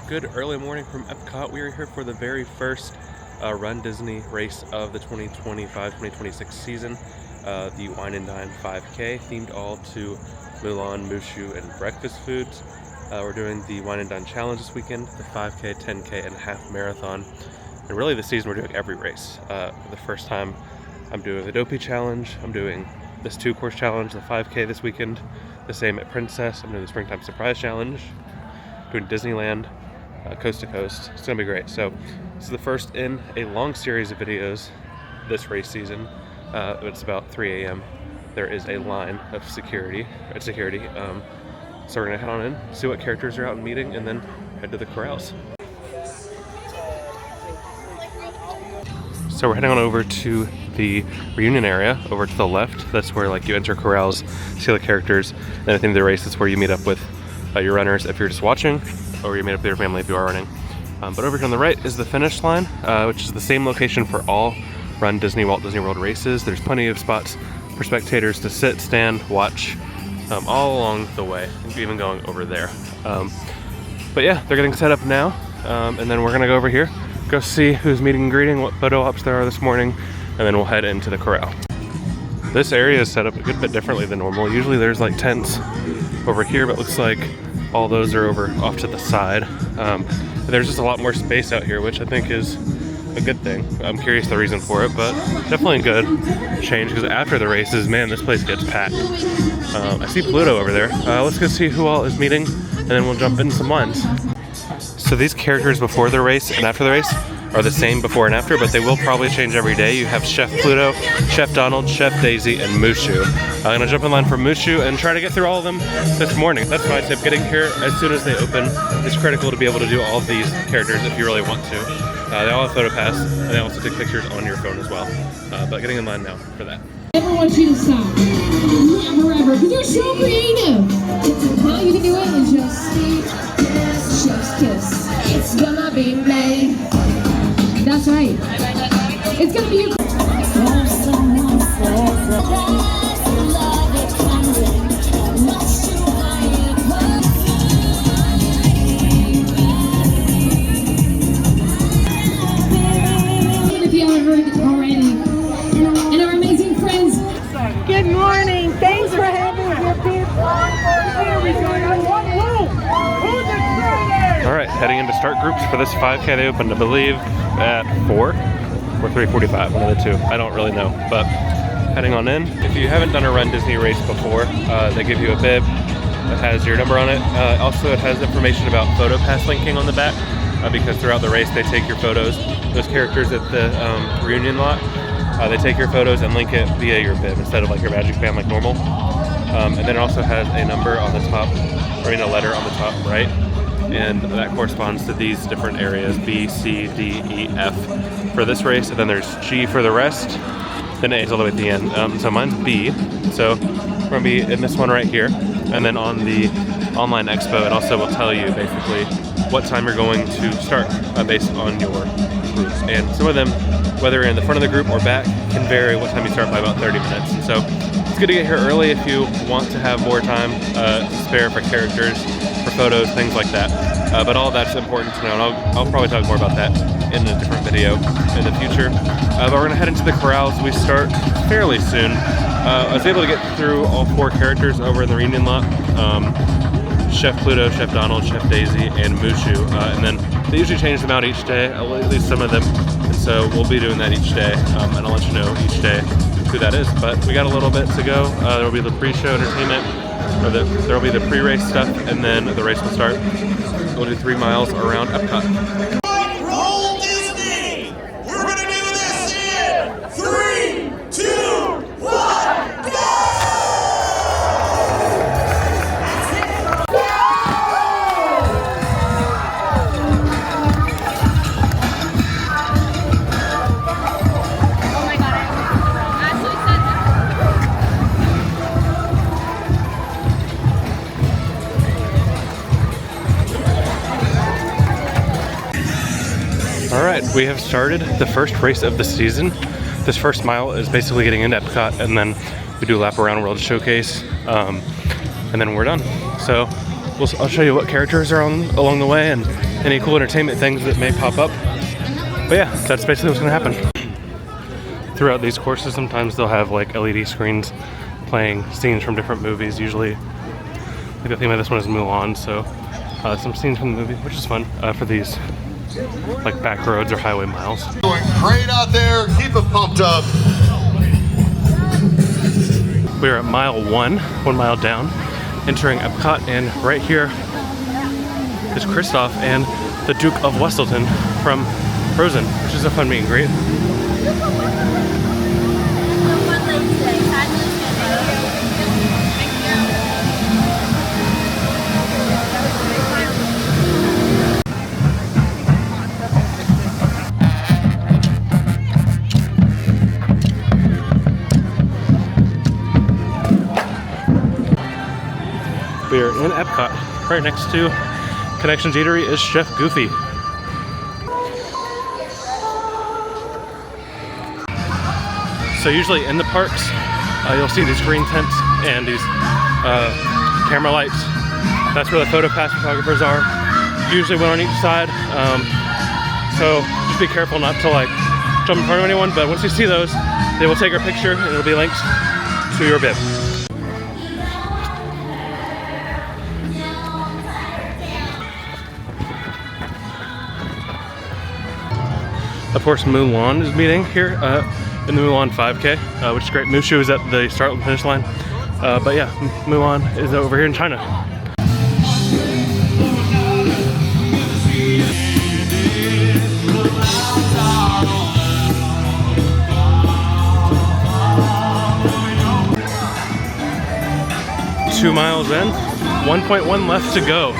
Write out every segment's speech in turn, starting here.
Good early morning from Epcot. We are here for the very first Run Disney race of the 2025-2026 season, the Wine and Dine 5K, themed all to Mulan, Mushu, and breakfast foods. We're doing the Wine and Dine Challenge this weekend, the 5K, 10K, and half marathon. And really this season we're doing every race. For the first time I'm doing the Dopey Challenge, I'm doing this 2-course challenge, the 5K this weekend, the same at Princess, I'm doing the Springtime Surprise Challenge, doing Disneyland, coast to coast. It's gonna be great. So this is the first in a long series of videos this race season. It's about 3 a.m. There is a line of security. So we're gonna head on in, see what characters are out and meeting, and then head to the corrals. So we're heading on over to the reunion area over to the left. That's where you enter corrals, see the characters, and at the end of the race is where you meet up with your runners if you're just watching, or you meet up with your family if you are running. But over here on the right is the finish line, which is the same location for all Run Disney Walt Disney World races. There's plenty of spots for spectators to sit, stand, watch, all along the way, even going over there. But yeah, they're getting set up now, and then we're gonna go over here, go see who's meeting and greeting, what photo ops there are this morning, and then we'll head into the corral. This area is set up a good bit differently than normal. Usually there's tents over here, but it looks like all those are over off to the side. There's just a lot more space out here, which I think is a good thing. I'm curious the reason for it, but definitely a good change, because after the races, man, this place gets packed. I see Pluto over there. Let's go see who all is meeting, and then we'll jump in some lines. So these characters before the race and after the race are the same before and after, but they will probably change every day. You have Chef Pluto, Chef Donald, Chef Daisy, and Mushu. I'm gonna jump in line for Mushu and try to get through all of them this morning. That's my tip. Getting here as soon as they open is critical to be able to do all of these characters if you really want to. They all have photo pass, and they also take pictures on your phone as well. But getting in line now for that. I never want you to stop. Never ever, because you're so creative. All you can do it is just chef's kiss. It's gonna be made. That's right. It's gonna be your. If you haven't heard it already, and our amazing friends. Good morning. Thanks for having your people. Here we go. All right, heading into start groups for this 5K. They opened, I believe, at 4 or 3:45, one of the two. I don't really know, but heading on in. If you haven't done a Run Disney race before, they give you a bib that has your number on it. Also, it has information about photo pass linking on the back, because throughout the race they take your photos. Those characters at the reunion lot, they take your photos and link it via your bib instead of your Magic Band like normal. And then it also has a number on the top, a letter on the top right, and that corresponds to these different areas: B, C, D, E, F for this race, and then there's G for the rest, then A is all the way at the end. So mine's B, so we're gonna be in this one right here, and then on the online expo it also will tell you basically what time you're going to start based on your group. And some of them, whether you're in the front of the group or back, can vary what time you start by about 30 minutes. And so it's good to get here early if you want to have more time to spare for characters, for photos, things like that. But all that's important to know, and I'll probably talk more about that in a different video in the future. But we're gonna head into the corrals. We start fairly soon. I was able to get through all 4 characters over in the reunion lot. Chef Pluto, Chef Donald, Chef Daisy, and Mushu. And then they usually change them out each day, at least some of them. And so we'll be doing that each day, and I'll let you know each day who that is. But we got a little bit to go. There will be the pre-show entertainment, or there will be the pre-race stuff, and then the race will start. We'll do 3 miles around Epcot. Roll Disney! We're gonna do this in 3, 2, 1, go! All right, we have started the first race of the season. This first mile is basically getting into Epcot, and then we do a lap around World Showcase, and then we're done. So I'll show you what characters are along the way and any cool entertainment things that may pop up. But yeah, that's basically what's gonna happen. Throughout these courses, sometimes they'll have like LED screens playing scenes from different movies. Usually, like the theme of this one is Mulan, so some scenes from the movie, which is fun for these like back roads or highway miles. Doing great out there. Keep it pumped up. We're at mile 1 mile down, entering Epcot, and right here is Kristoff and the Duke of Wesselton from Frozen, which is a fun meet and greet. We are in Epcot. Right next to Connections Eatery is Chef Goofy. So usually in the parks, you'll see these green tents and these camera lights. That's where the photo pass photographers are. Usually one on each side. So just be careful not to like jump in front of anyone, but once you see those, they will take your picture and it'll be linked to your bib. Of course, Mulan is meeting here in the Mulan 5K, which is great. Mushu is at the start and finish line. But yeah, Mulan is over here in China. Two miles in, 1.1 left to go.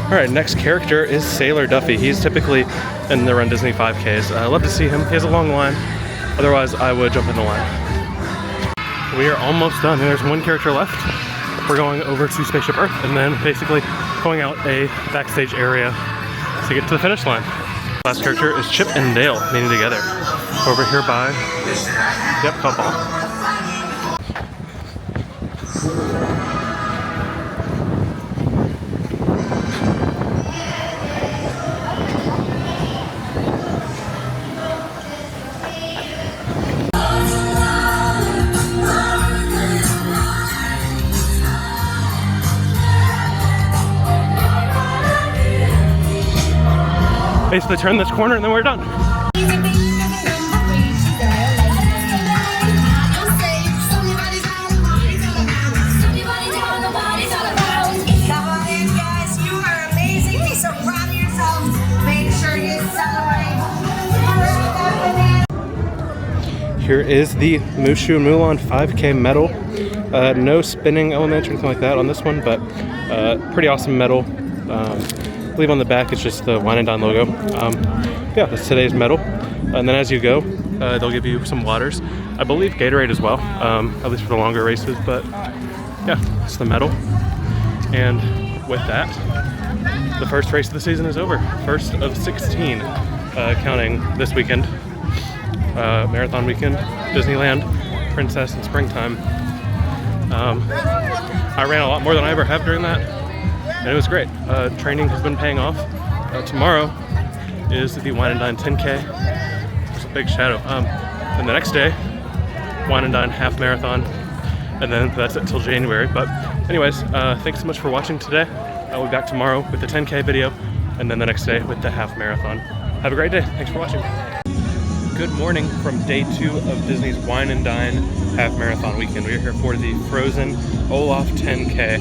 Alright, next character is Sailor Duffy. He's typically in the runDisney 5Ks. I love to see him. He has a long line. Otherwise, I would jump in the line. We are almost done. There's one character left. We're going over to Spaceship Earth and then basically going out a backstage area to get to the finish line. Last character is Chip and Dale meeting together over here by football. Basically turn this corner and then we're done. Here is the Mushu Mulan 5K medal. No spinning elements or anything like that on this one, but pretty awesome medal. I believe on the back it's just the Wine and Dine logo. Yeah, that's today's medal. And then as you go, they'll give you some waters. I believe Gatorade as well, at least for the longer races, but yeah, it's the medal. And with that, the first race of the season is over. First of 16, counting this weekend. Marathon weekend, Disneyland, Princess, and Springtime. I ran a lot more than I ever have during that, and it was great. Training has been paying off. Tomorrow is the Wine and Dine 10K. There's a big shadow. And the next day, Wine and Dine half marathon, and then that's it till January. But anyways, thanks so much for watching today. I'll be back tomorrow with the 10K video, and then the next day with the half marathon. Have a great day. Thanks for watching. Good morning from day 2 of Disney's Wine and Dine half marathon weekend. We are here for the Frozen Olaf 10K.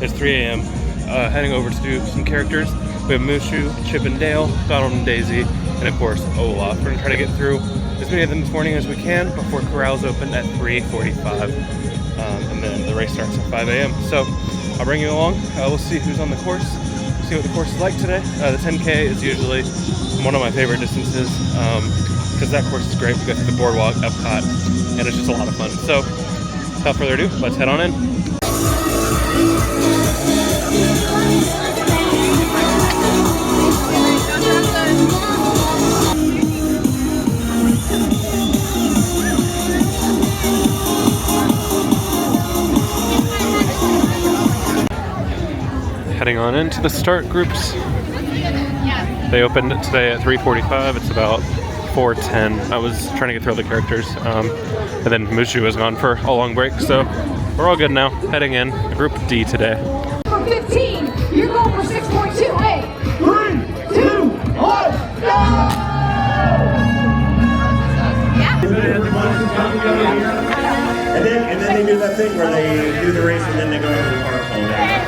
It's 3 a.m. Heading over to do some characters. We have Mushu, Chip and Dale, Donald and Daisy, and of course Olaf. We're gonna try to get through as many of them this morning as we can before corrals open at 3:45, and then the race starts at 5 a.m. So I'll bring you along. We'll see who's on the course, see what the course is like today. The 10K is usually one of my favorite distances because that course is great. We go through the boardwalk, Epcot, and it's just a lot of fun. So without further ado, let's head on in. Heading on into the start groups. They opened today at 3:45. It's about 4:10. I was trying to get through all the characters, and then Mushu was gone for a long break, so we're all good now. Heading in, Group D today. For 15, you're going for 6.28. 3, 2, 1, go! And then they do that thing where they do the race and then they go into the park all day.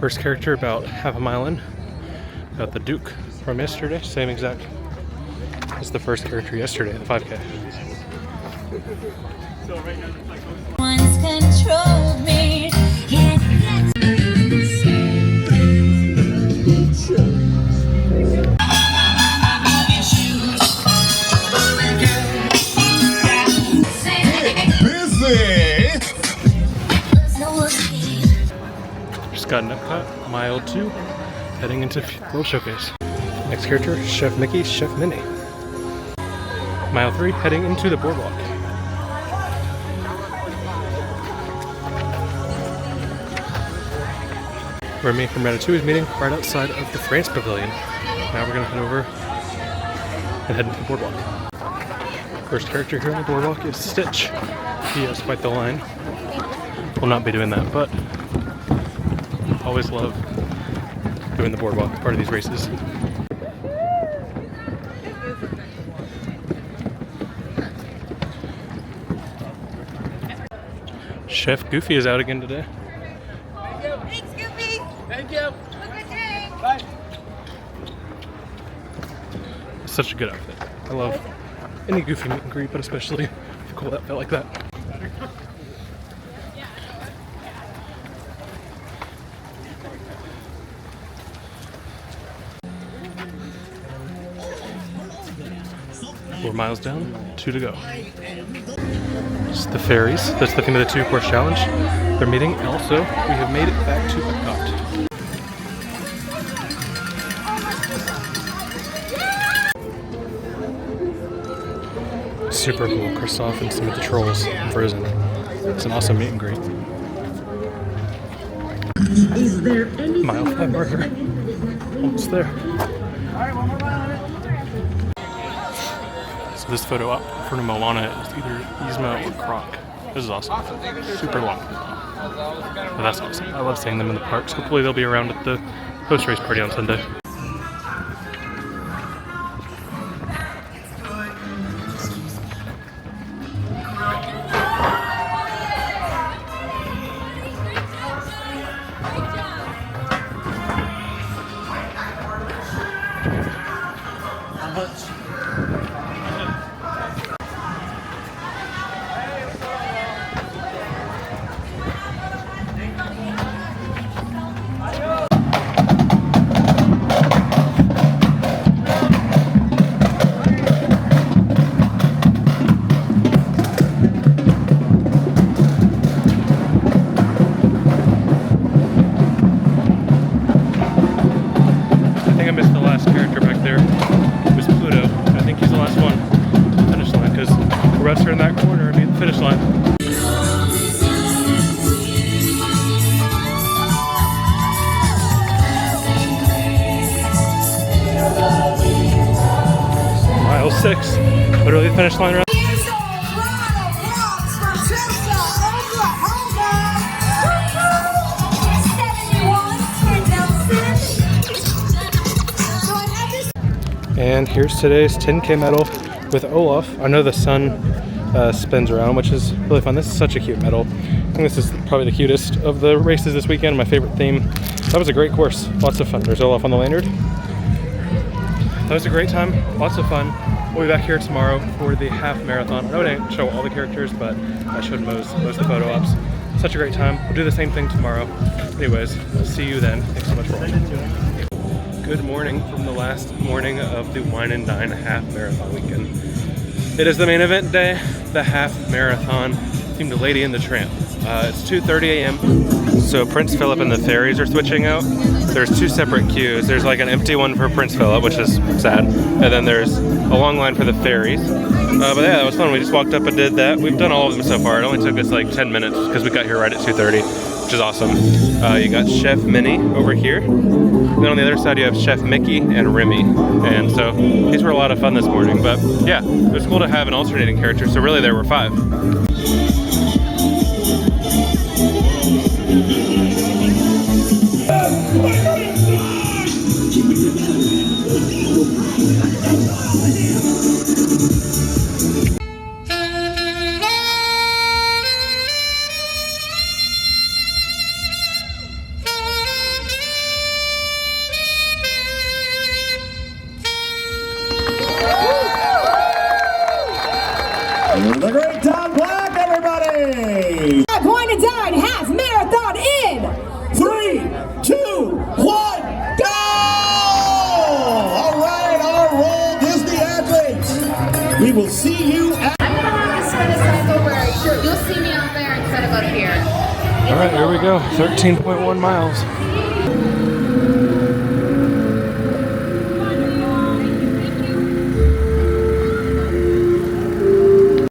First character about half a mile in. Got the Duke from yesterday, same exact as the first character yesterday at the 5K. Once controlled me. Just got an Epcot, mile 2, heading into World Showcase. Next character, Chef Mickey, Chef Minnie. Mile 3, heading into the boardwalk. Remy from Ratatouille is meeting right outside of the France Pavilion. Now we're gonna head over and head into the boardwalk. First character here on the boardwalk is Stitch. He has quite the line. Will not be doing that, but always love doing the boardwalk, part of these races. Chef Goofy is out again today. Thanks, Goofy. Thank you. Bye. Such a good outfit. I love any Goofy meet and greet, but especially a cool outfit like that. Four miles down, 2 to go. It's the ferries. That's the theme of the 2-course challenge. They're meeting. Also, we have made it back to Epcot. Super cool. Kristoff and some of the trolls in Frozen. It's an awesome meet and greet. Mile 5 marker. Almost there. So this photo up in front of Moana is either Yzma or Kronk. This is awesome. Super long. But that's awesome. I love seeing them in the parks. Hopefully they'll be around at the post-race party on Sunday. Turn that corner and be at the finish line. Mile 6, literally the finish line right. And here's today's 10K medal with Olaf. I know the sun spins around, which is really fun. This is such a cute medal. I think this is probably the cutest of the races this weekend, my favorite theme. That was a great course, lots of fun. There's Olaf on the lanyard. That was a great time, lots of fun. We'll be back here tomorrow for the half marathon. I know I didn't show all the characters, but I showed most of the photo ops. Such a great time. We'll do the same thing tomorrow. Anyways, we'll see you then. Thanks so much for watching. Good morning from the last morning of the Wine and Dine half marathon weekend. It is the main event day, the half marathon themed Lady and the Tramp. It's 2:30 a.m. So Prince Philip and the ferries are switching out. There's two separate queues. There's like an empty one for Prince Philip, which is sad, and then there's a long line for the ferries. But yeah, that was fun. We just walked up and did that. We've done all of them so far. It only took us like 10 minutes because we got here right at 2:30, which is awesome. You got Chef Minnie over here. Then on the other side you have Chef Mickey and Remy. And so these were a lot of fun this morning. But yeah, it was cool to have an alternating character. So really there were 5. The great Tom Black, everybody! Going to Dine has marathon in 3, 2, 1, go! All right, our Roll Disney athletes. We will see you at. I'm gonna spin a cycle where you'll see me out there instead of up here. All right, here we go. 13.1 miles.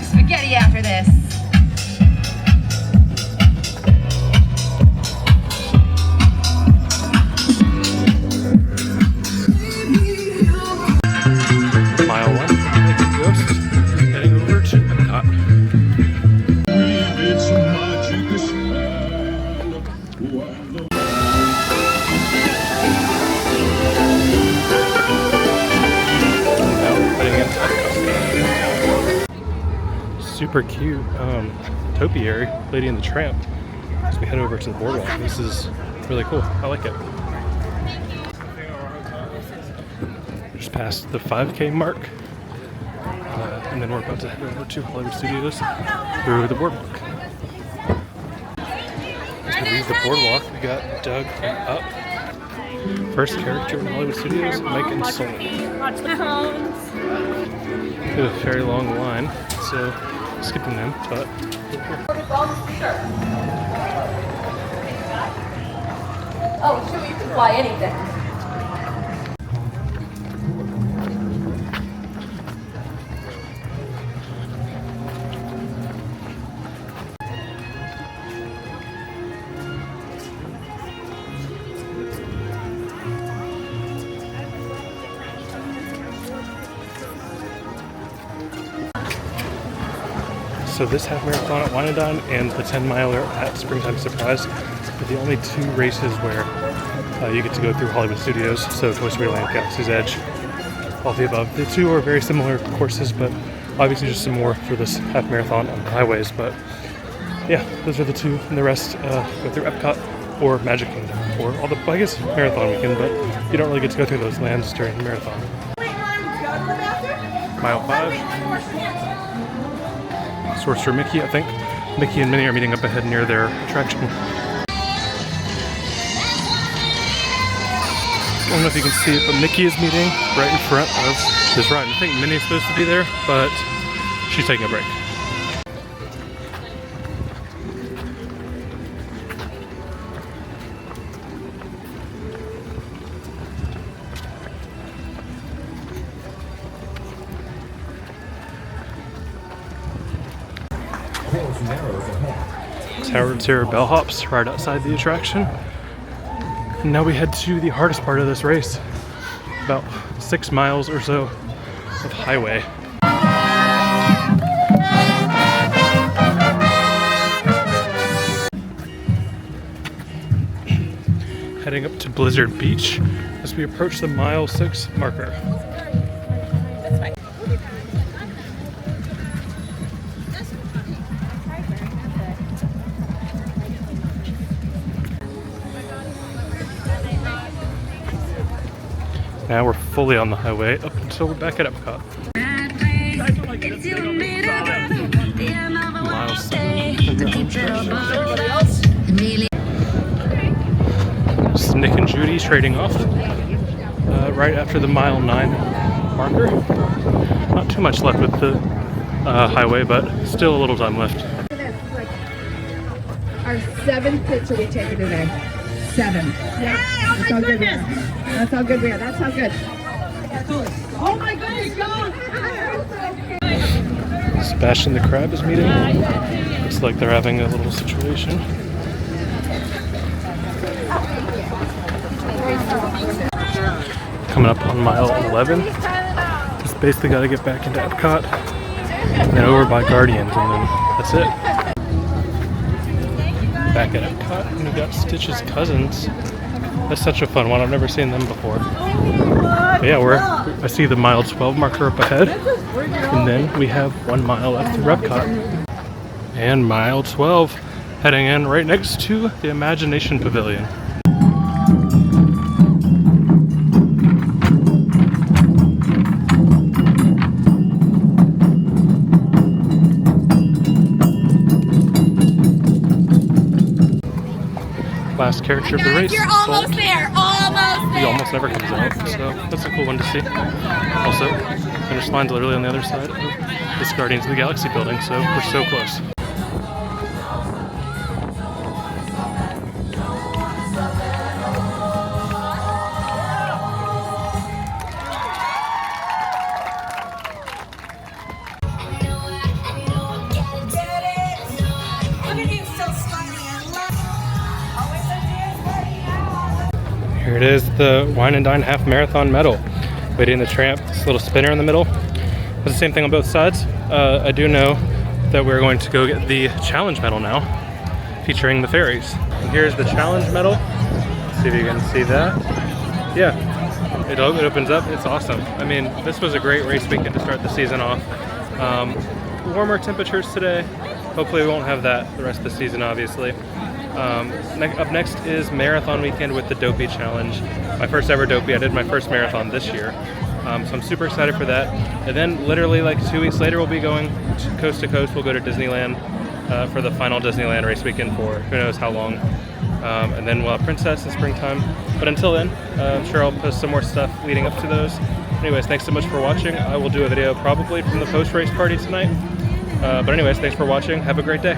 Spaghetti after this. Mile 1, Ghost, heading over to Epcot. Super cute topiary, Lady and the Tramp, as we head over to the boardwalk. This is really cool. I like it. Just past the 5K mark, and then we're about to head over to Hollywood Studios through the boardwalk. As we leave the boardwalk, we got Doug and Up. First character in Hollywood Studios, Mike and Sully. Watch the homes. We have a very long line, so skipping them, but Oh, sure, you can fly anything. so this half marathon at Wine and Dine and the 10-miler at Springtime Surprise are the only 2 races where you get to go through Hollywood Studios, so Toy Story Land, Galaxy's Edge, all the above. The 2 are very similar courses, but obviously just some more for this half marathon on the highways. But yeah, those are the 2, and the rest go through Epcot or Magic Kingdom, or all the, I guess, marathon weekend, but you don't really get to go through those lands during the marathon. Mile 5. Sorcerer Mickey, I think. Mickey and Minnie are meeting up ahead near their attraction. I don't know if you can see it, but Mickey is meeting right in front of this ride. I think Minnie's supposed to be there, but she's taking a break. Tower of Terror bellhops right outside the attraction. And now we head to the hardest part of this race. About 6 miles or so of highway. Heading up to Blizzard Beach as we approach the mile 6 marker. Now we're fully on the highway up until we're back at Epcot. Mile 7. Nick and Judy trading off right after the mile 9 marker. Not too much left with the highway, but still a little time left. our 7th picture we taken today. 7. Yeah. That's how good we are. That's how good we are. That's how good. Oh my goodness, go! Sebastian the Crab is meeting. Looks like they're having a little situation. Coming up on mile 11. Just basically got to get back into Epcot and then over by Guardians, and then that's it. Back at Epcot, and we got Stitch's cousins. That's such a fun one. I've never seen them before. But yeah, I see the mile 12 marker up ahead, and then we have 1 mile left through Epcot. And mile 12 heading in right next to the Imagination Pavilion. Last character of the race. You're almost there. Almost He there. almost never comes out, so that's a cool one to see. Also, finish line's literally on the other side of this Guardians of the Galaxy building, so we're so close. Here it is, the Wine and Dine Half Marathon medal. Lady and the Tramp, this little spinner in the middle. It's the same thing on both sides. I do know that we're going to go get the challenge medal now, featuring the fairies. And here's the challenge medal. Let's see if you can see that. Yeah, it opens up. It's awesome. I mean, this was a great race weekend to start the season off. Warmer temperatures today. Hopefully we won't have that the rest of the season, obviously. Up next is marathon weekend with the Dopey Challenge. My first ever Dopey. I did my first marathon this year. So I'm super excited for that. And then literally like 2 weeks later, we'll be going coast to coast. We'll go to Disneyland for the final Disneyland race weekend for who knows how long. And then we'll have Princess in springtime. But until then, I'm sure I'll post some more stuff leading up to those. Anyways, thanks so much for watching. I will do a video probably from the post-race party tonight. But anyways, thanks for watching. Have a great day.